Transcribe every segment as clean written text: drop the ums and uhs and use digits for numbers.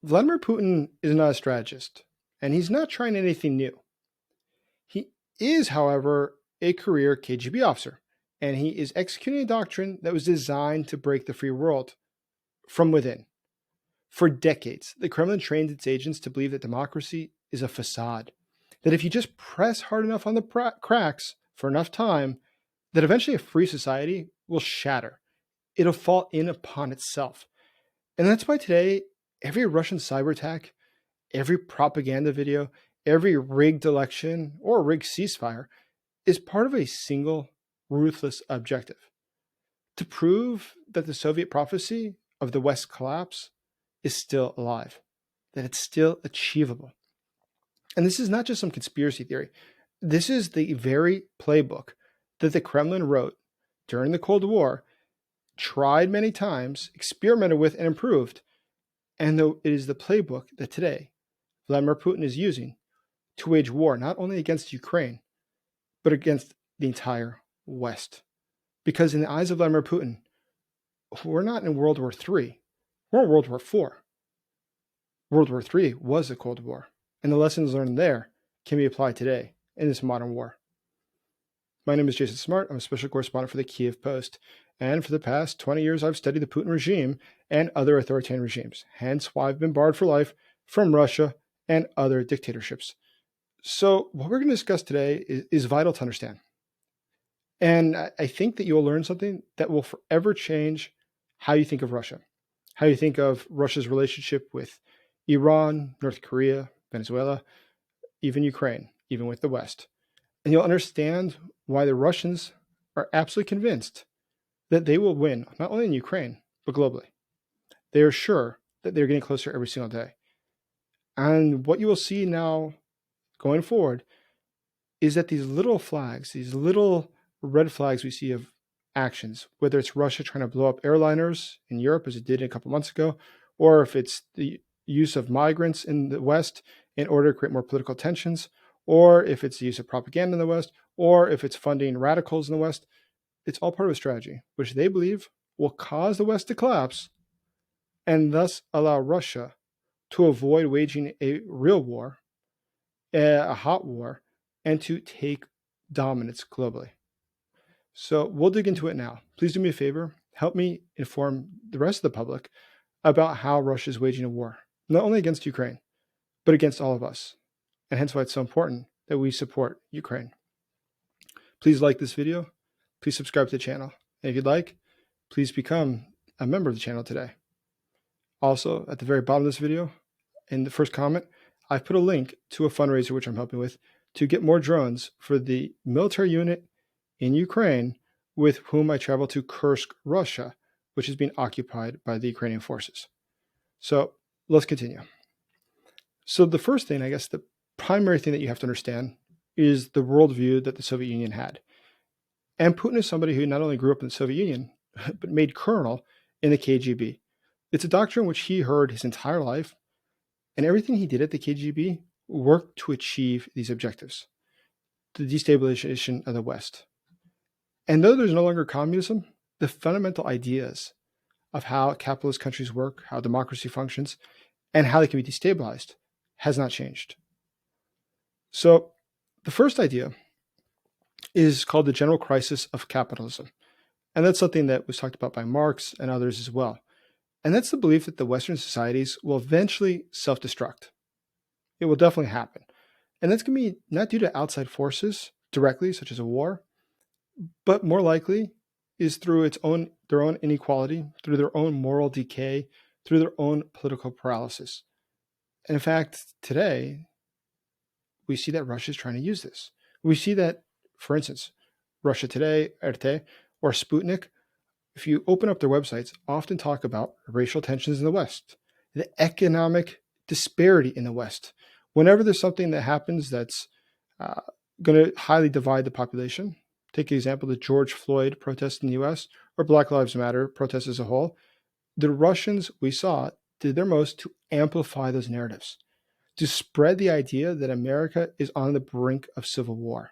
Vladimir Putin is not a strategist, and he's not trying anything new. He is, however, a career KGB officer, and he is executing a doctrine that was designed to break the free world from within. For decades, the Kremlin trained its agents to believe that democracy is a facade, that if you just press hard enough on the cracks for enough time, that eventually a free society will shatter. It'll fall in upon itself. And that's why today, every Russian cyber attack, every propaganda video, every rigged election or rigged ceasefire is part of a single ruthless objective: to prove that the Soviet prophecy of the West's collapse is still alive, that it's still achievable. And this is not just some conspiracy theory. This is the very playbook that the Kremlin wrote during the Cold War, tried many times, experimented with, and improved. And though it is the playbook that today Vladimir Putin is using to wage war not only against Ukraine, but against the entire West. Because in the eyes of Vladimir Putin, we're not in World War III, we're in World War IV. World War III was a Cold War, and the lessons learned there can be applied today in this modern war. My name is Jason Smart. I'm a special correspondent for the Kiev Post, and for the past 20 years, I've studied the Putin regime and other authoritarian regimes, hence why I've been barred for life from Russia and other dictatorships. So what we're going to discuss today is vital to understand. And I think that you'll learn something that will forever change how you think of Russia, how you think of Russia's relationship with Iran, North Korea, Venezuela, even Ukraine, even with the West. And you'll understand why the Russians are absolutely convinced that they will win, not only in Ukraine, but globally. They are sure that they're getting closer every single day. And what you will see now going forward is that these little flags, these little red flags we see of actions, whether it's Russia trying to blow up airliners in Europe, as it did a couple months ago, or if it's the use of migrants in the West in order to create more political tensions, or if it's the use of propaganda in the West, or if it's funding radicals in the West, it's all part of a strategy, which they believe will cause the West to collapse and thus allow Russia to avoid waging a real war, a hot war, and to take dominance globally. So we'll dig into it now. Please do me a favor. Help me inform the rest of the public about how Russia is waging a war, not only against Ukraine, but against all of us. And hence why it's so important that we support Ukraine. Please like this video. Please subscribe to the channel. And if you'd like, please become a member of the channel today. Also, at the very bottom of this video, in the first comment, I've put a link to a fundraiser which I'm helping with to get more drones for the military unit in Ukraine with whom I travel to Kursk, Russia, which is being occupied by the Ukrainian forces. So let's continue. So the first thing, I guess the primary thing that you have to understand is the worldview that the Soviet Union had. And Putin is somebody who not only grew up in the Soviet Union, but made colonel in the KGB. It's a doctrine which he heard his entire life, and everything he did at the KGB worked to achieve these objectives: the destabilization of the West. And though there's no longer communism, the fundamental ideas of how capitalist countries work, how democracy functions, and how they can be destabilized has not changed. So the first idea is called the general crisis of capitalism. And that's something that was talked about by Marx and others as well. And that's the belief that the Western societies will eventually self-destruct. It will definitely happen. And that's going to be not due to outside forces directly, such as a war, but more likely is through their own inequality, through their own moral decay, through their own political paralysis. And in fact, today, we see that Russia is trying to use this. We see that, for instance, Russia Today, RT, or Sputnik, if you open up their websites, often talk about racial tensions in the West, the economic disparity in the West. Whenever there's something that happens that's going to highly divide the population, take the example of the George Floyd protests in the US or Black Lives Matter protests as a whole, the Russians, we saw, did their most to amplify those narratives, to spread the idea that America is on the brink of civil war.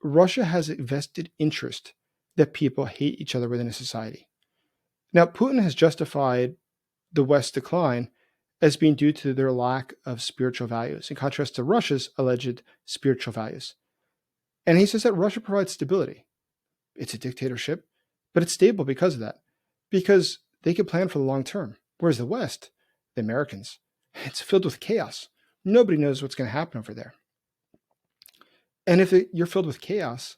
Russia has a vested interest that people hate each other within a society. Now, Putin has justified the West's decline as being due to their lack of spiritual values, in contrast to Russia's alleged spiritual values. And he says that Russia provides stability. It's a dictatorship, but it's stable because of that, because they can plan for the long term. Whereas the West, the Americans, it's filled with chaos. Nobody knows what's going to happen over there. And if you're filled with chaos,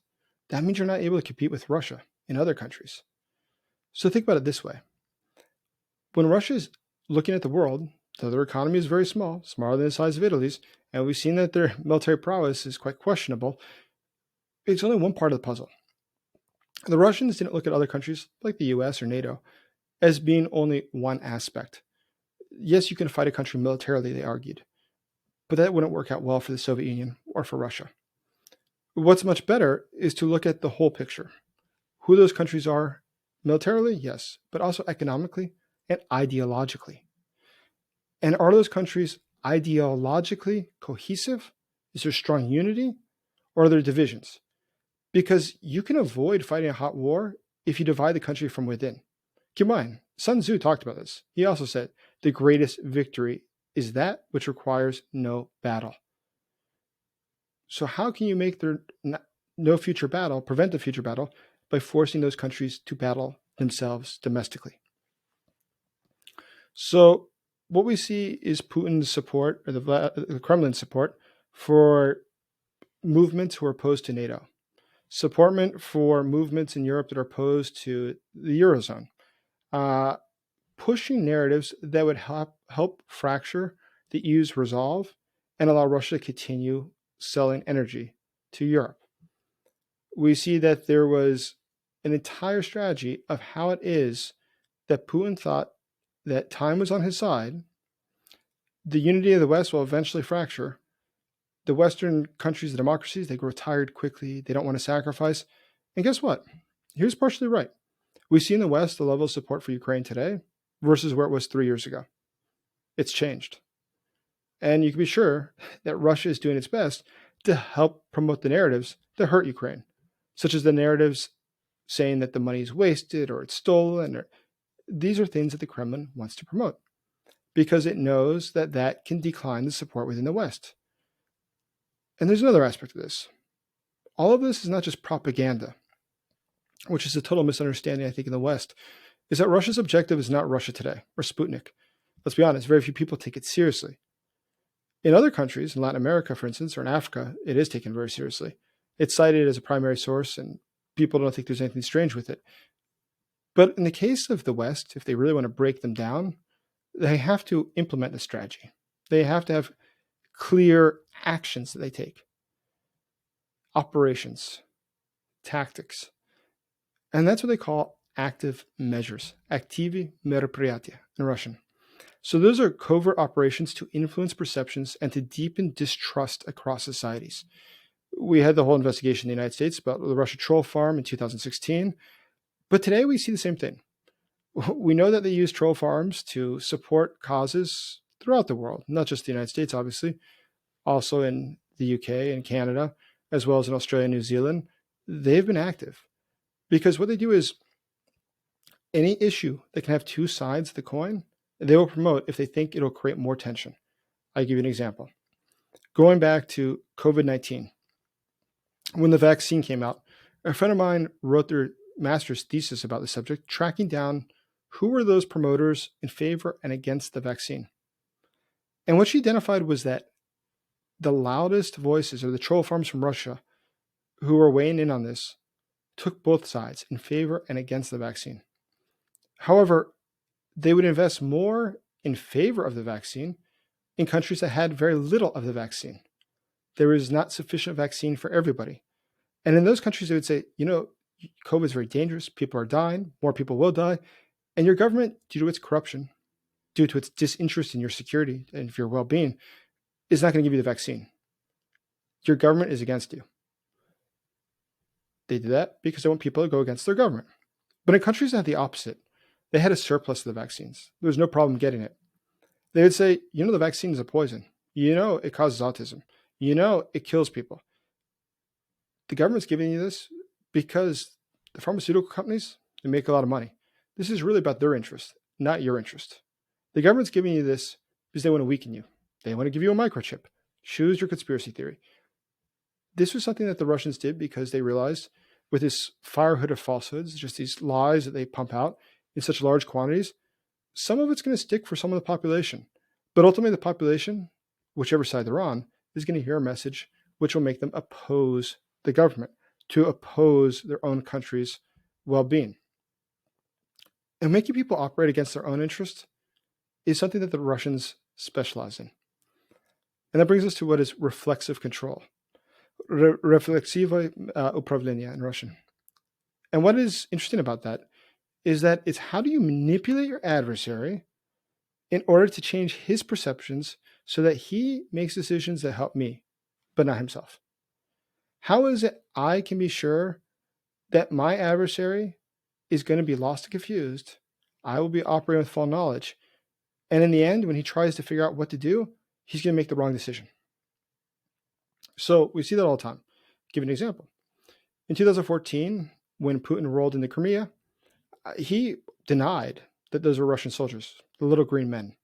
that means you're not able to compete with Russia and other countries. So think about it this way. When Russia is looking at the world, though their economy is very small, smaller than the size of Italy's, and we've seen that their military prowess is quite questionable, it's only one part of the puzzle. The Russians didn't look at other countries like the US or NATO as being only one aspect. Yes, you can fight a country militarily, they argued, but that wouldn't work out well for the Soviet Union or for Russia. What's much better is to look at the whole picture. Who those countries are militarily, yes, but also economically and ideologically. And are those countries ideologically cohesive? Is there strong unity? Or are there divisions? Because you can avoid fighting a hot war if you divide the country from within. Keep in mind, Sun Tzu talked about this. He also said, the greatest victory is that which requires no battle. So how can you make there no future battle, prevent the future battle, by forcing those countries to battle themselves domestically? So what we see is Putin's support, or the Kremlin's support, for movements who are opposed to NATO. Support for movements in Europe that are opposed to the Eurozone. Pushing narratives that would help fracture the EU's resolve and allow Russia to continue selling energy to Europe. We see that there was an entire strategy of how it is that Putin thought that time was on his side. The unity of the West will eventually fracture. The Western countries, the democracies, they grow tired quickly. They don't want to sacrifice. And guess what? He was partially right. We see in the West the level of support for Ukraine today versus where it was 3 years ago. It's changed. And you can be sure that Russia is doing its best to help promote the narratives that hurt Ukraine, such as the narratives saying that the money is wasted or it's stolen. These are things that the Kremlin wants to promote because it knows that that can decline the support within the West. And there's another aspect of this. All of this is not just propaganda, which is a total misunderstanding, I think, in the West, is that Russia's objective is not Russia today or Sputnik. Let's be honest, very few people take it seriously. In other countries, in Latin America, for instance, or in Africa, it is taken very seriously. It's cited as a primary source, and people don't think there's anything strange with it. But in the case of the West, if they really want to break them down, they have to implement a strategy. They have to have clear actions that they take. Operations, tactics. And that's what they call active measures. Aktivy мероприятия in Russian. So those are covert operations to influence perceptions and to deepen distrust across societies. We had the whole investigation in the United States about the Russia troll farm in 2016. But today we see the same thing. We know that they use troll farms to support causes throughout the world, not just the United States, obviously, also in the UK and Canada, as well as in Australia and New Zealand. They've been active because what they do is any issue that can have two sides of the coin, they will promote if they think it'll create more tension. I'll give you an example. Going back to COVID-19, when the vaccine came out, a friend of mine wrote their master's thesis about the subject, tracking down who were those promoters in favor and against the vaccine. And what she identified was that the loudest voices, or the troll farms from Russia, who were weighing in on this, took both sides in favor and against the vaccine. However, they would invest more in favor of the vaccine in countries that had very little of the vaccine. There is not sufficient vaccine for everybody. And in those countries, they would say, COVID is very dangerous. People are dying. More people will die. And your government, due to its corruption, due to its disinterest in your security and your well-being, is not going to give you the vaccine. Your government is against you. They did that because they want people to go against their government. But in countries that had the opposite, they had a surplus of the vaccines. There was no problem getting it. They would say, the vaccine is a poison. It causes autism. It kills people. The government's giving you this because the pharmaceutical companies, they make a lot of money. This is really about their interest, not your interest. The government's giving you this because they want to weaken you. They want to give you a microchip. Choose your conspiracy theory. This was something that the Russians did because they realized with this fire hood of falsehoods, just these lies that they pump out in such large quantities, some of it's going to stick for some of the population. But ultimately, the population, whichever side they're on, is going to hear a message which will make them oppose the government, to oppose their own country's well-being. And making people operate against their own interests is something that the Russians specialize in. And that brings us to what is reflexive control. Reflexive upravlение in Russian. And what is interesting about that is that it's how do you manipulate your adversary in order to change his perceptions so that he makes decisions that help me, but not himself. How is it I can be sure that my adversary is going to be lost and confused? I will be operating with full knowledge. And in the end, when he tries to figure out what to do, he's going to make the wrong decision. So we see that all the time. I'll give you an example. In 2014, when Putin rolled into Crimea, he denied that those were Russian soldiers, the little green men.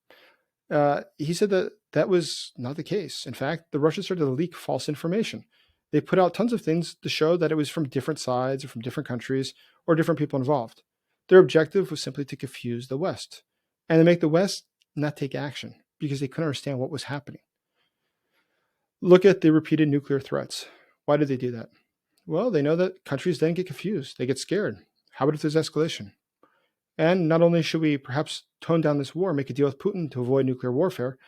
He said that that was not the case. In fact, the Russians started to leak false information. They put out tons of things to show that it was from different sides or from different countries or different people involved. Their objective was simply to confuse the West and to make the West not take action because they couldn't understand what was happening. Look at the repeated nuclear threats. Why did they do that? Well, they know that countries then get confused. They get scared. How about if there's escalation? And not only should we perhaps tone down this war, make a deal with Putin to avoid nuclear warfare,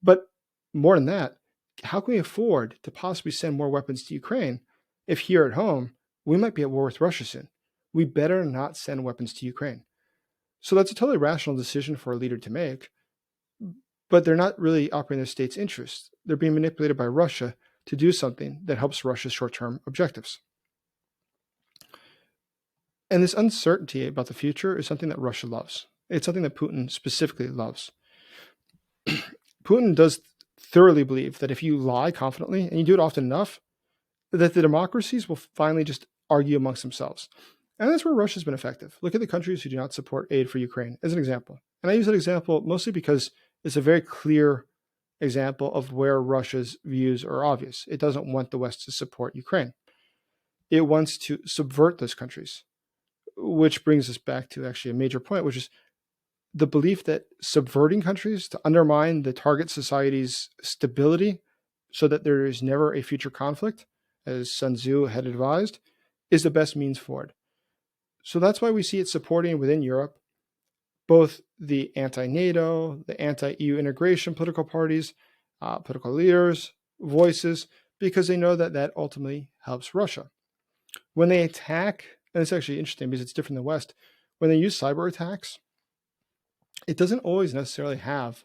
but more than that, how can we afford to possibly send more weapons to Ukraine if here at home we might be at war with Russia soon? We better not send weapons to Ukraine. So that's a totally rational decision for a leader to make, but they're not really operating their state's interests. They're being manipulated by Russia to do something that helps Russia's short-term objectives. And this uncertainty about the future is something that Russia loves. It's something that Putin specifically loves. Putin does thoroughly believe that if you lie confidently, and you do it often enough, that the democracies will finally just argue amongst themselves. And that's where Russia's been effective. Look at the countries who do not support aid for Ukraine as an example. And I use that example mostly because it's a very clear example of where Russia's views are obvious. It doesn't want the West to support Ukraine. It wants to subvert those countries, which brings us back to actually a major point, which is the belief that subverting countries to undermine the target society's stability so that there is never a future conflict, as Sun Tzu had advised, is the best means forward. So that's why we see it supporting within Europe both the anti-NATO, the anti-EU integration political parties, political leaders, voices, because they know that that ultimately helps Russia. When they attack, and it's actually interesting because it's different in the West, when they use cyber attacks, it doesn't always necessarily have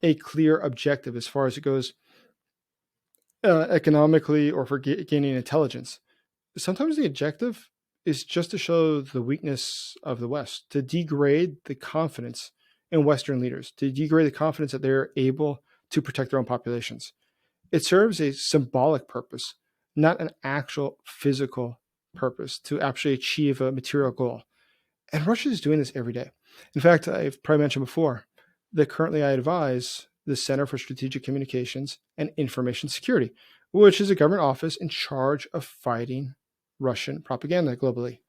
a clear objective as far as it goes economically or for gaining intelligence. Sometimes the objective is just to show the weakness of the West, to degrade the confidence in Western leaders, to degrade the confidence that they're able to protect their own populations. It serves a symbolic purpose, not an actual physical purpose to actually achieve a material goal. And Russia is doing this every day. In fact, I've probably mentioned before that currently I advise the Center for Strategic Communications and Information Security, which is a government office in charge of fighting Russian propaganda globally.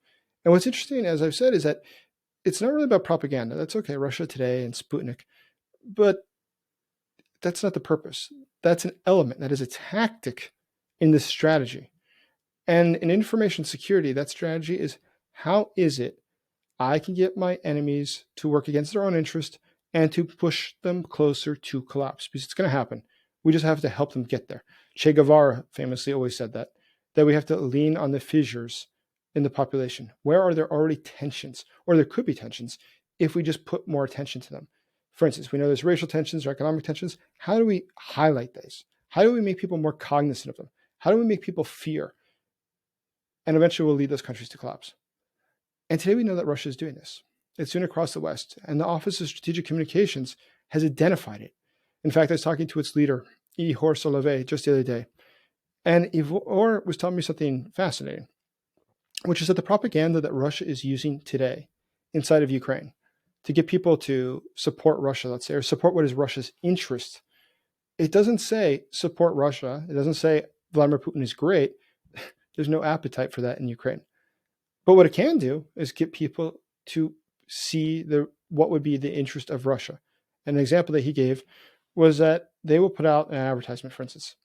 And what's interesting, as I've said, is that it's not really about propaganda. That's okay, Russia Today and Sputnik, but that's not the purpose. That's an element, that is a tactic in this strategy. And in information security, that strategy is how is it I can get my enemies to work against their own interest and to push them closer to collapse, because it's going to happen. We just have to help them get there. Che Guevara famously always said that we have to lean on the fissures in the population. Where are there already tensions, or there could be tensions, if we just put more attention to them? For instance, we know there's racial tensions or economic tensions. How do we highlight these? How do we make people more cognizant of them? How do we make people fear? And eventually we'll lead those countries to collapse. And today we know that Russia is doing this. It's doing it across the West. And the Office of Strategic Communications has identified it. In fact, I was talking to its leader, Ihor Solovey, just the other day. And Ihor was telling me something fascinating, which is that the propaganda that Russia is using today inside of Ukraine to get people to support Russia, let's say, or support what is Russia's interest. It doesn't say support Russia. It doesn't say Vladimir Putin is great. There's no appetite for that in Ukraine. But what it can do is get people to see what would be the interest of Russia. An example that he gave was that they will put out an advertisement, for instance,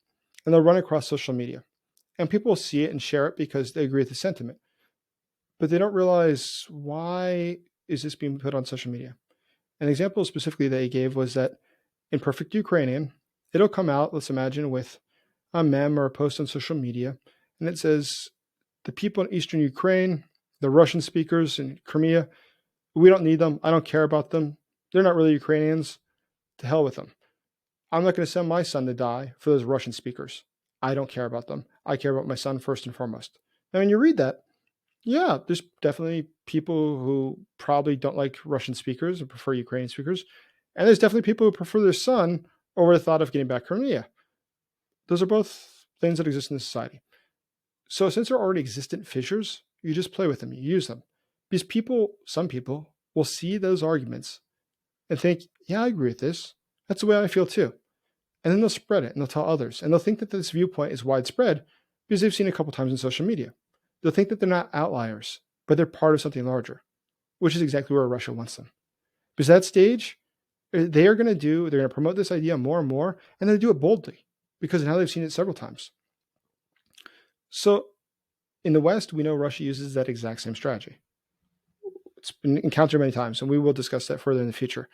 and they'll run across social media. And people will see it and share it because they agree with the sentiment. But they don't realize, why is this being put on social media? An example specifically that he gave was that in perfect Ukrainian, it'll come out, let's imagine, with a meme or a post on social media, and it says, the people in eastern Ukraine, the Russian speakers in Crimea, we don't need them. I don't care about them. They're not really Ukrainians. To hell with them. I'm not going to send my son to die for those Russian speakers. I don't care about them. I care about my son first and foremost. Now, when you read that, yeah, there's definitely people who probably don't like Russian speakers and prefer Ukrainian speakers. And there's definitely people who prefer their son over the thought of getting back Crimea. Those are both things that exist in society. So since there are already existent fissures, you just play with them, you use them. Because some people will see those arguments and think, yeah, I agree with this. That's the way I feel too. And then they'll spread it and they'll tell others. And they'll think that this viewpoint is widespread because they've seen it a couple times in social media. They'll think that they're not outliers, but they're part of something larger, which is exactly where Russia wants them. Because at that stage, they're going to promote this idea more and more, and they do it boldly because now they've seen it several times. So in the West, we know Russia uses that exact same strategy. It's been encountered many times, and we will discuss that further in the future.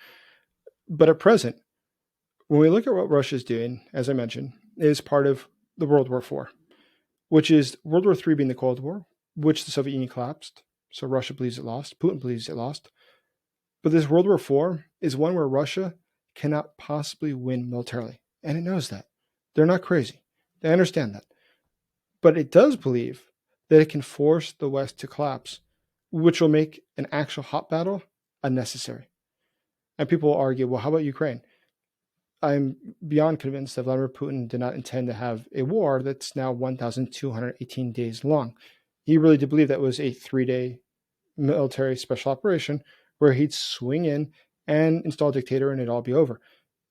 But at present, when we look at what Russia is doing, as I mentioned, it is part of the World War IV, which is World War III being the Cold War, which the Soviet Union collapsed. So Russia believes it lost. Putin believes it lost. But this World War IV is one where Russia cannot possibly win militarily. And it knows that. They're not crazy. They understand that. But it does believe that it can force the West to collapse, which will make an actual hot battle unnecessary. And people will argue, well, how about Ukraine? I'm beyond convinced that Vladimir Putin did not intend to have a war that's now 1,218 days long. He really did believe that was a 3-day military special operation where he'd swing in and install a dictator and it'd all be over.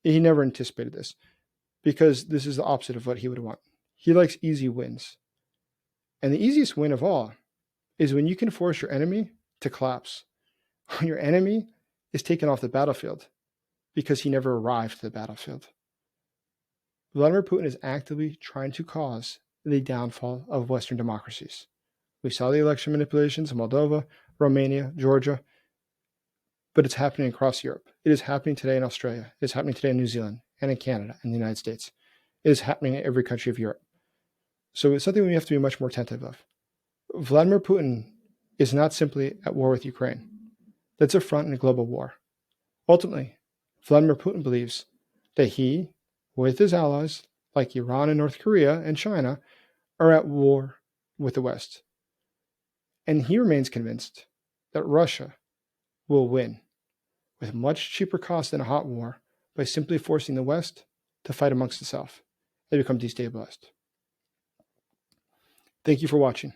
He never anticipated this because this is the opposite of what he would want. He likes easy wins. And the easiest win of all is when you can force your enemy to collapse. When your enemy is taken off the battlefield because he never arrived to the battlefield. Vladimir Putin is actively trying to cause the downfall of Western democracies. We saw the election manipulations in Moldova, Romania, Georgia, but it's happening across Europe. It is happening today in Australia. It is happening today in New Zealand and in Canada and the United States. It is happening in every country of Europe. So it's something we have to be much more attentive of. Vladimir Putin is not simply at war with Ukraine. That's a front in a global war. Ultimately, Vladimir Putin believes that he, with his allies, like Iran and North Korea and China, are at war with the West. And he remains convinced that Russia will win with much cheaper cost than a hot war by simply forcing the West to fight amongst itself and become destabilized. Thank you for watching.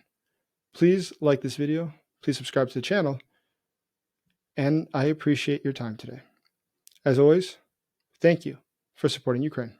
Please like this video, please subscribe to the channel, and I appreciate your time today. As always, thank you for supporting Ukraine.